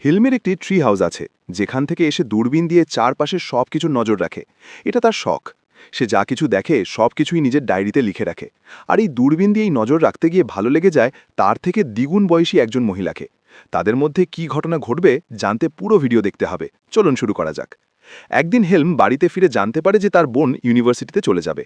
হেলমের একটি tree house আছে, যেখান থেকে এসে দূরবীন দিয়ে চারপাশের সব কিছুর নজর রাখে। এটা তার শখ। সে যা কিছু দেখে সব কিছুই নিজের ডায়েরিতে লিখে রাখে। আর এই দূরবীন দিয়ে এই নজর রাখতে গিয়ে ভালো লেগে যায় তার থেকে দ্বিগুণ বয়সী একজন মহিলাকে। তাদের মধ্যে কি ঘটনা ঘটবে জানতে পুরো ভিডিও দেখতে হবে। চলুন শুরু করা যাক। একদিন হেলম বাড়িতে ফিরে জানতে পারে যে তার বোন ইউনিভার্সিটিতে চলে যাবে।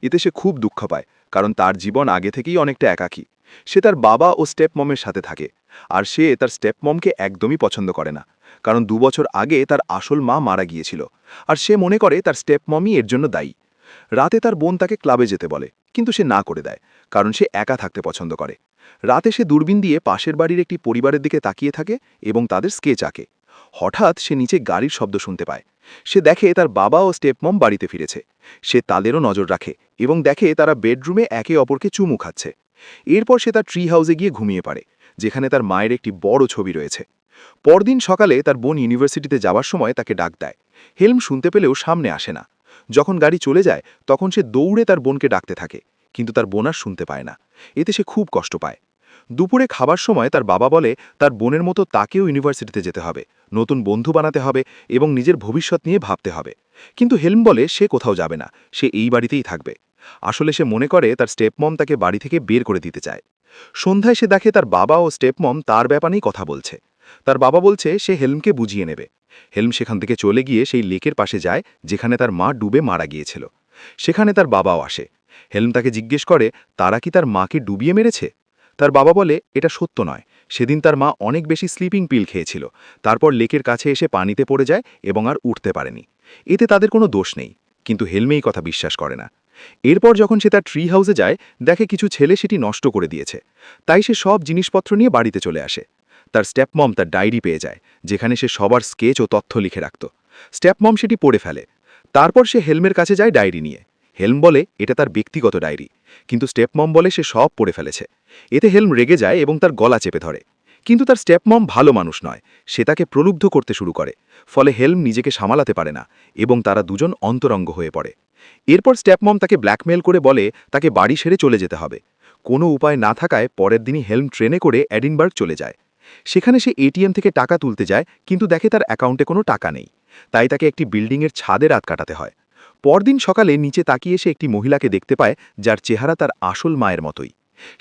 এতে সে খুব দুঃখ পায়, কারণ তার জীবন আগে থেকেই অনেকটা একাকী। সে তার বাবা ও স্টেপ মমের সাথে থাকে, আর সে তার স্টেপ মমকে একদমই পছন্দ করে না, কারণ 2 বছর আগে তার আসল মা মারা গিয়েছিল। আর সে মনে করে তার স্টেপ মমই এর জন্য দায়ী। রাতে তার বোন তাকে ক্লাবে যেতে বলে, কিন্তু সে না করে দেয়, কারণ সে একা থাকতে পছন্দ করে। রাতে সে দূরবীন দিয়ে পাশের বাড়ির একটি পরিবারের দিকে তাকিয়ে থাকে এবং তাদের স্কেচ আঁকে। হঠাৎ সে নিচে গাড়ির শব্দ শুনতে পায়। সে দেখে তার বাবা ও স্টেপমম বাড়িতে ফিরেছে। সে তাদেরও নজর রাখে এবং দেখে তারা বেডরুমে একে অপরকে চুমু খাচ্ছে। এরপর সে তার ট্রি হাউসে গিয়ে ঘুমিয়ে পড়ে, যেখানে তার মায়ের একটি বড় ছবি রয়েছে। পরদিন সকালে তার বোন ইউনিভার্সিটিতে যাওয়ার সময় তাকে ডাক দেয়। হেলম শুনতে পেলেও সামনে আসে না। যখন গাড়ি চলে যায় তখন সে দৌড়ে তার বোনকে ডাকতে থাকে, কিন্তু তার বোন আর শুনতে পায় না। এতে সে খুব কষ্ট পায়। দুপুরে খাবার সময় তার বাবা বলে তার বোনের মতো তাকেও ইউনিভার্সিটিতে যেতে হবে, নতুন বন্ধু বানাতে হবে এবং নিজের ভবিষ্যৎ নিয়ে ভাবতে হবে। কিন্তু হেলম বলে সে কোথাও যাবে না, সে এই বাড়িতেই থাকবে। আসলে সে মনে করে তার স্টেপমম তাকে বাড়ি থেকে বের করে দিতে চায়। সন্ধ্যায় সে দেখে তার বাবা ও স্টেপমম তার ব্যাপারেই কথা বলছে। তার বাবা বলছে সে হেলমকে বুঝিয়ে নেবে। হেলম সেখান থেকে চলে গিয়ে সেই লেকের পাশে যায়, যেখানে তার মা ডুবে মারা গিয়েছিল। সেখানে তার বাবাও আসে। হেলম তাকে জিজ্ঞেস করে তারা কি তার মাকে ডুবিয়ে মেরেছে। তার বাবা বলে এটা সত্য নয়, সেদিন তার মা অনেক বেশি স্লিপিং পিল খেয়েছিল, তারপর লেকের কাছে এসে পানিতে পড়ে যায় এবং আর উঠতে পারেনি। এতে তাদের কোনো দোষ নেই, কিন্তু হেলমেই কথা বিশ্বাস করে না। এরপর যখন সে তার ট্রি হাউসে যায়, দেখে কিছু ছেলে সেটি নষ্ট করে দিয়েছে। তাই সে সব জিনিসপত্র নিয়ে বাড়িতে চলে আসে। তার স্টেপমম তার ডায়েরি পেয়ে যায়, যেখানে সে সবার স্কেচ ও তথ্য লিখে রাখত। স্টেপমম সেটি পড়ে ফেলে। তারপর সে হেলমের কাছে যায় ডায়েরি নিয়ে। হেলম বলে এটা তার ব্যক্তিগত ডায়েরি, কিন্তু স্টেপমম বলে সে সব পড়ে ফেলেছে। এতে হেলম রেগে যায় এবং তার গলা চেপে ধরে। কিন্তু তার স্টেপমম ভালো মানুষ নয়, সে তাকে প্রলুব্ধ করতে শুরু করে। ফলে হেলম নিজেকে সামলাতে পারে না এবং তারা দুজন অন্তরঙ্গ হয়ে পড়ে। এরপর স্টেপমম তাকে ব্ল্যাকমেল করে বলে তাকে বাড়ি সেরে চলে যেতে হবে। কোনো উপায় না থাকায় পরের দিনই হেলম ট্রেনে করে এডিনবার্গ চলে যায়। সেখানে সে এটিএম থেকে টাকা তুলতে যায়, কিন্তু দেখে তার অ্যাকাউন্টে কোনো টাকা নেই। তাই তাকে একটি বিল্ডিংয়ের ছাদে রাত কাটাতে হয়। পরদিন সকালে নিচে তাকিয়ে সে একটি মহিলাকে দেখতে পায়, যার চেহারা তার আসল মায়ের মতোই।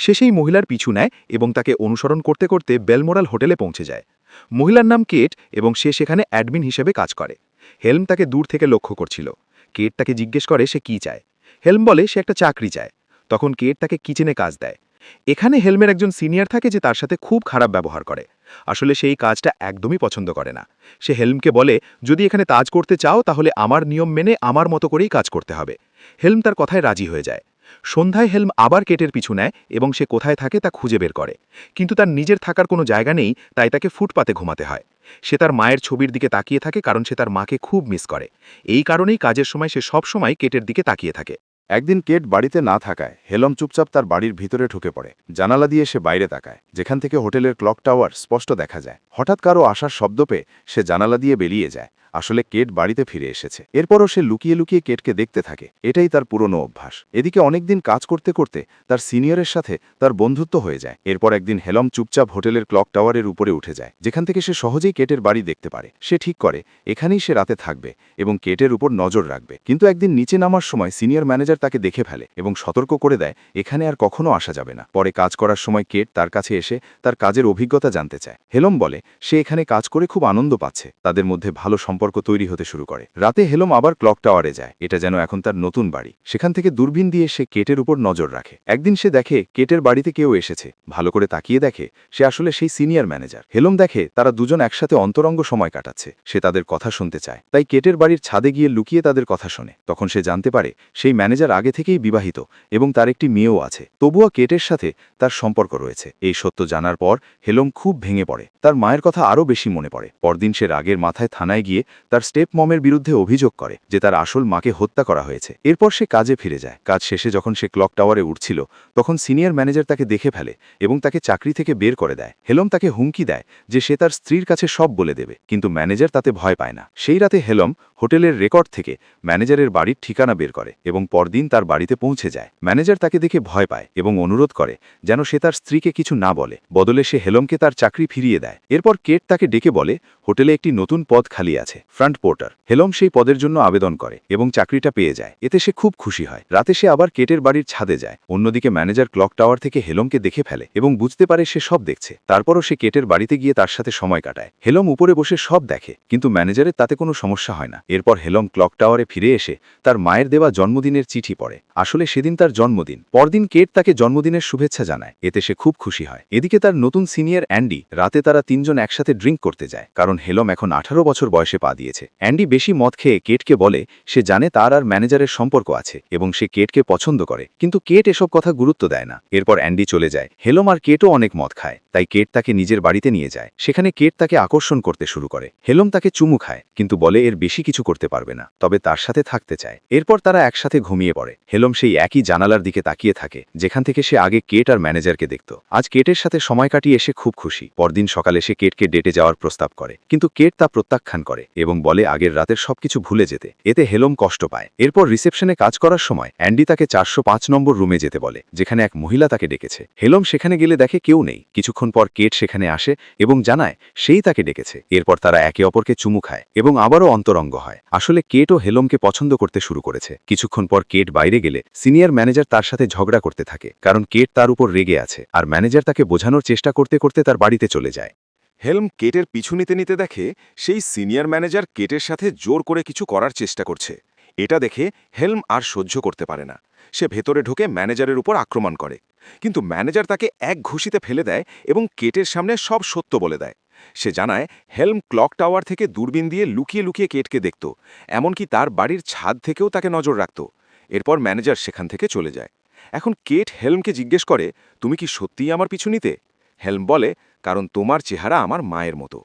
সে সেই মহিলার পিছু নেয় এবং তাকে অনুসরণ করতে করতে বেলমোরাল হোটেলে পৌঁছে যায়। মহিলার নাম কেট এবং সে সেখানে অ্যাডমিন হিসেবে কাজ করে। হেলম তাকে দূর থেকে লক্ষ্য করছিল। কেট তাকে জিজ্ঞেস করে সে কি চায়। হেলম বলে সে একটা চাকরি চায়। তখন কেট তাকে কিচেনে কাজ দেয়। এখানে হেলমের একজন সিনিয়র থাকে যে তার সাথে খুব খারাপ ব্যবহার করে। আসলে সেই কাজটা একদমই পছন্দ করে না। সে হেলমকে বলে যদি এখানে কাজ করতে চাও তাহলে আমার নিয়ম মেনে আমার মতো করেই কাজ করতে হবে। হেলম তার কথায় রাজি হয়ে যায়। সন্ধ্যায় হেলম আবার কেটের পিছু নেয় এবং সে কোথায় থাকে তা খুঁজে বের করে। কিন্তু তার নিজের থাকার কোনো জায়গা নেই, তাই তাকে ফুটপাতে ঘুমাতে হয়। সে তার মায়ের ছবির দিকে তাকিয়ে থাকে, কারণ সে তার মাকে খুব মিস করে। এই কারণেই কাজের সময় সে সব সময় কেটের দিকে তাকিয়ে থাকে। একদিন কেট বাড়িতে না থাকায় হেলম চুপচাপ তার বাড়ির ভিতরে ঢুকে পড়ে। জানালা দিয়ে সে বাইরে তাকায়, যেখান থেকে হোটেলের ক্লক টাওয়ার স্পষ্ট দেখা যায়। হঠাৎ কারো আসার শব্দ পেয়ে সে জানালা দিয়ে বেরিয়ে যায়। আসলে কেট বাড়িতে ফিরে এসেছে। এরপরও সে লুকিয়ে লুকিয়ে কেটকে দেখতে থাকে। এটাই তার পুরনো অভ্যাস। এদিকে অনেকদিন কাজ করতে করতে তার সিনিয়রের সাথে তার বন্ধুত্ব হয়ে যায়। এরপর একদিন হেলম চুপচাপ হোটেলের ক্লক টাওয়ারের উপরে উঠে যায়, যেখান থেকে সে সহজেই কেটের বাড়ি দেখতে পারে। সে ঠিক করে এখানেই সে রাতে থাকবে এবং কেটের উপর নজর রাখবে। কিন্তু একদিন নিচে নামার সময় সিনিয়র ম্যানেজার তাকে দেখে ফেলে এবং সতর্ক করে দেয় এখানে আর কখনো আসা যাবে না। পরে কাজ করার সময় কেট তার কাছে এসে তার কাজের অভিজ্ঞতা জানতে চায়। হেলম বলে সে এখানে কাজ করে খুব আনন্দ পাচ্ছে। তাদের মধ্যে ভালো সম্পর্ক তৈরি হতে শুরু করে। রাতে হেলম আবার ক্লক টাওয়ারে যায়। এটা যেন এখন তার নতুন বাড়ি। সেখান থেকে দূরবীন দিয়ে সে কেটের উপর নজর রাখে। একদিন সে দেখে কেটের বাড়িতে কেউ এসেছে। ভালো করে তাকিয়ে দেখে সে আসলে সেই সিনিয়র ম্যানেজার। হেলম দেখে তারা দুজন একসাথে অন্তরঙ্গ সময় কাটাচ্ছে। সে তাদের কথা শুনতে চায়, তাই কেটের বাড়ির ছাদে গিয়ে লুকিয়ে তাদের কথা শোনে। তখন সে জানতে পারে সেই ম্যানেজার আগে থেকেই বিবাহিত এবং তার একটি মেয়েও আছে। তবুও কেটের সাথে তার সম্পর্ক রয়েছে। এই সত্য জানার পর হেলম খুব ভেঙে পড়ে। তার মায়ের কথা আরও বেশি মনে পড়ে। পরদিন সে রাগের মাথায় থানায় গিয়ে তার স্টেপ মমের বিরুদ্ধে অভিযোগ করে যে তার আসল মাকে হত্যা করা হয়েছে। এরপর সে কাজে ফিরে যায়। কাজ শেষে যখন সে ক্লক টাওয়ারে উঠছিল, তখন সিনিয়র ম্যানেজার তাকে দেখে ফেলে এবং তাকে চাকরি থেকে বের করে দেয়। হেলম তাকে হুমকি দেয় যে সে তার স্ত্রীর কাছে সব বলে দেবে, কিন্তু ম্যানেজার তাতে ভয় পায় না। সেই রাতে হেলম হোটেলের রেকর্ড থেকে ম্যানেজারের বাড়ির ঠিকানা বের করে এবং পরদিন তার বাড়িতে পৌঁছে যায়। ম্যানেজার তাকে দেখে ভয় পায় এবং অনুরোধ করে যেন সে তার স্ত্রীকে কিছু না বলে, বদলে সে হেলমকে তার চাকরি ফিরিয়ে দেয়। এরপর কেট তাকে ডেকে বলে হোটেলে একটি নতুন পদ খালি আছে, ফ্রন্ট পোর্টার। হেলম সেই পদের জন্য আবেদন করে এবং চাকরিটা পেয়ে যায়। এতে সে খুব খুশি হয়। রাতে সে আবার কেটের বাড়ির ছাদে যায়। অন্যদিকে ম্যানেজার ক্লক টাওয়ার থেকে হেলমকে দেখে ফেলে এবং বুঝতে পারে সে সব দেখছে। তারপরও সে কেটের বাড়িতে গিয়ে তার সাথে সময় কাটায়। হেলম উপরে বসে সব দেখে, কিন্তু ম্যানেজারের তাতে কোনো সমস্যা হয় না। এরপর হেলম ক্লক টাওয়ারে ফিরে এসে তার মায়ের দেওয়া জন্মদিনের চিঠি পড়ে। আসলে সেদিন তার জন্মদিন। পরদিন কেট তাকে জন্মদিনের শুভেচ্ছা জানায়। এতে সে খুব খুশি হয়। এদিকে তার নতুন সিনিয়র অ্যান্ডি, রাতে তারা তিনজন একসাথে ড্রিঙ্ক করতে যায়, কারণ হেলম এখন 18 বছর বয়সে পা দিয়েছে। অ্যান্ডি বেশি মদ খেয়ে কেটকে বলে সে জানে তার আর ম্যানেজারের সম্পর্ক আছে এবং সে কেটকে পছন্দ করে, কিন্তু কেট এসব কথা গুরুত্ব দেয় না। এরপর অ্যান্ডি চলে যায়। হেলম আর কেটও অনেক মদ খায়, তাই কেট তাকে নিজের বাড়িতে নিয়ে যায়। সেখানে কেট তাকে আকর্ষণ করতে শুরু করে। হেলম তাকে চুমু খায়, কিন্তু বলে এর বেশি কিছু করতে পারবে না, তবে তার সাথে থাকতে চায়। এরপর তারা একসাথে ঘুমিয়ে পড়ে। হেলম সেই একই জানালার দিকে তাকিয়ে থাকে যেখান থেকে সে আগে কেট আর ম্যানেজারকে দেখত। আজ কেটের সাথে সময় কাটিয়ে এসে খুব খুশি। পরদিন সকালে সে কেটকে ডেটে যাওয়ার প্রস্তাব করে, কিন্তু কেট তা প্রত্যাখ্যান করে এবং বলে আগের রাতের সবকিছু ভুলে যেতে। এতে হেলম কষ্ট পায়। এরপর রিসেপশনে কাজ করার সময় অ্যান্ডি তাকে 405 নম্বর রুমে যেতে বলে, যেখানে এক মহিলা তাকে ডেকেছে। হেলম সেখানে গেলে দেখে কেউ নেই। কিছুক্ষণ পর কেট সেখানে আসে এবং জানায় সেই তাকে ডেকেছে। এরপর তারা একে অপরকে চুমু খায় এবং আবারও অন্তরঙ্গ হয়। আসলে কেট ও হেলমকে পছন্দ করতে শুরু করেছে। কিছুক্ষণ পর কেট বাইরে গেলে সিনিয়র ম্যানেজার তার সাথে ঝগড়া করতে থাকে, কারণ কেট তার উপর রেগে আছে, আর ম্যানেজার তাকে বোঝানোর চেষ্টা করতে করতে তার বাড়িতে চলে যায়। হেলম কেটের পিছু নিতে নিতে দেখে সেই সিনিয়র ম্যানেজার কেটের সাথে জোর করে কিছু করার চেষ্টা করছে। এটা দেখে হেলম আর সহ্য করতে পারে না। সে ভেতরে ঢুকে ম্যানেজারের উপর আক্রমণ করে, কিন্তু ম্যানেজার তাকে এক ঘুষিতে ফেলে দেয় এবং কেটের সামনে সব সত্য বলে দেয়। সে জানায় হেলম ক্লক টাওয়ার থেকে দূরবীন দিয়ে লুকিয়ে লুকিয়ে কেটকে দেখত, এমনকি তার বাড়ির ছাদ থেকেও তাকে নজর রাখত। এরপর ম্যানেজার সেখান থেকে চলে যায়। এখন কেট হেলমকে জিজ্ঞেস করে, তুমি কি সত্যিই আমার পিছু নিতে? হেলম বলে, কারণ তোমার চেহারা আমার মায়ের মতো।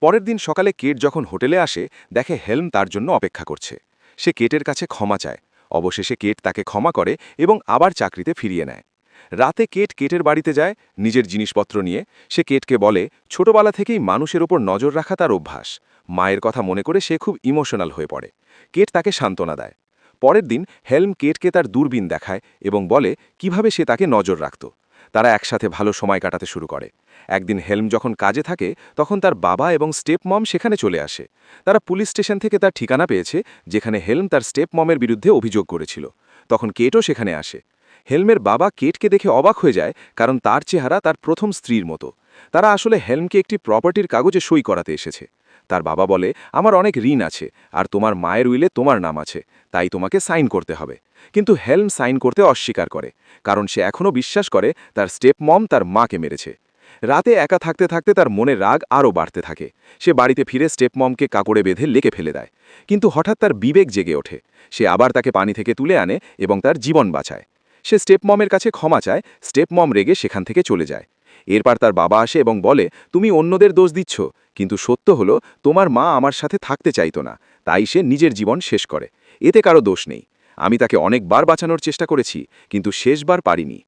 পরের দিন সকালে কেট যখন হোটেলে আসে, দেখে হেলম তার জন্য অপেক্ষা করছে। সে কেটের কাছে ক্ষমা চায়। অবশেষে কেট তাকে ক্ষমা করে এবং আবার চাকরিতে ফিরিয়ে নেয়। রাতে কেটের বাড়িতে যায় নিজের জিনিসপত্র নিয়ে। সে কেটকে বলে ছোটবেলা থেকেই মানুষের ওপর নজর রাখা তার অভ্যাস। মায়ের কথা মনে করে সে খুব ইমোশনাল হয়ে পড়ে। কেট তাকে সান্ত্বনা দেয়। পরের দিন হেলম কেটকে তার দূরবীন দেখায় এবং বলে কিভাবে সে তাকে নজর রাখত। তারা একসাথে ভালো সময় কাটাতে শুরু করে। একদিন হেলম যখন কাজে থাকে, তখন তার বাবা এবং স্টেপ মম সেখানে চলে আসে। তারা পুলিশ স্টেশন থেকে তার ঠিকানা পেয়েছে, যেখানে হেলম তার স্টেপ মমের বিরুদ্ধে অভিযোগ করেছিল। তখন কেটও সেখানে আসে। হেলমের বাবা কেটকে দেখে অবাক হয়ে যায়, কারণ তার চেহারা তার প্রথম স্ত্রীর মতো। তারা আসলে হেলমকে একটি প্রপার্টির কাগজে সই করাতে এসেছে। তার বাবা বলে, আমার অনেক ঋণ আছে, আর তোমার মায়ের উইলে তোমার নাম আছে, তাই তোমাকে সাইন করতে হবে। কিন্তু হেলম সাইন করতে অস্বীকার করে, কারণ সে এখনও বিশ্বাস করে তার স্টেপ মম তার মাকে মেরেছে। রাতে একা থাকতে থাকতে তার মনে রাগ আরও বাড়তে থাকে। সে বাড়িতে ফিরে স্টেপ মমকে কাপড়ে বেঁধে লেকে ফেলে দেয়। কিন্তু হঠাৎ তার বিবেক জেগে ওঠে। সে আবার তাকে পানি থেকে তুলে আনে এবং তার জীবন বাঁচায়। সে স্টেপ মমের কাছে ক্ষমা চায়। স্টেপ মম রেগে সেখান থেকে চলে যায়। এরপর তার বাবা আসে এবং বলে, তুমি অন্যদের দোষ দিচ্ছ, কিন্তু সত্য হলো তোমার মা আমার সাথে থাকতে চাইতো না, তাই সে নিজের জীবন শেষ করে। এতে কারো দোষ নেই। আমি তাকে অনেকবার বাঁচানোর চেষ্টা করেছি, কিন্তু শেষবার পারিনি।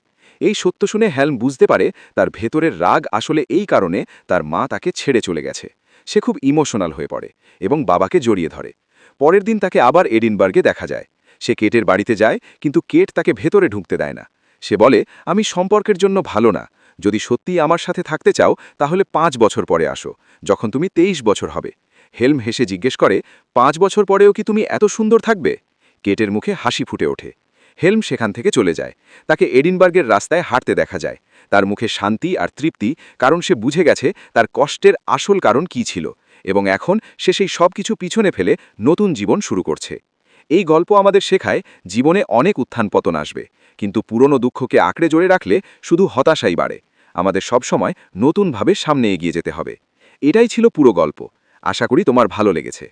এই সত্য শুনে হেলম বুঝতে পারে তার ভেতরের রাগ আসলে এই কারণে তার মা তাকে ছেড়ে চলে গেছে। সে খুব ইমোশনাল হয়ে পড়ে এবং বাবাকে জড়িয়ে ধরে। পরের দিন তাকে আবার এডিনবার্গে দেখা যায়। সে কেটের বাড়িতে যায়, কিন্তু কেট তাকে ভেতরে ঢুকতে দেয় না। সে বলে, আমি সম্পর্কের জন্য ভালো না। যদি সত্যিই আমার সাথে থাকতে চাও, তাহলে 5 বছর পরে আসো, যখন তুমি 23 বছর হবে। হেলম হেসে জিজ্ঞেস করে, 5 বছর পরেও কি তুমি এত সুন্দর থাকবে? কেটের মুখে হাসি ফুটে ওঠে। হেলম সেখান থেকে চলে যায়। তাকে এডিনবার্গের রাস্তায় হাঁটতে দেখা যায়। তার মুখে শান্তি আর তৃপ্তি, কারণ সে বুঝে গেছে তার কষ্টের আসল কারণ কী ছিল, এবং এখন সে সেই সব কিছু পিছনে ফেলে নতুন জীবন শুরু করছে। এই গল্প আমাদের শেখায় জীবনে অনেক উত্থান পতন আসবে, কিন্তু পুরনো দুঃখকে আঁকড়ে জড়ে রাখলে শুধু হতাশাই বাড়ে। আমাদের সবসময় নতুনভাবে সামনে এগিয়ে যেতে হবে। এটাই ছিল পুরো গল্প। আশা করি তোমার ভালো লেগেছে।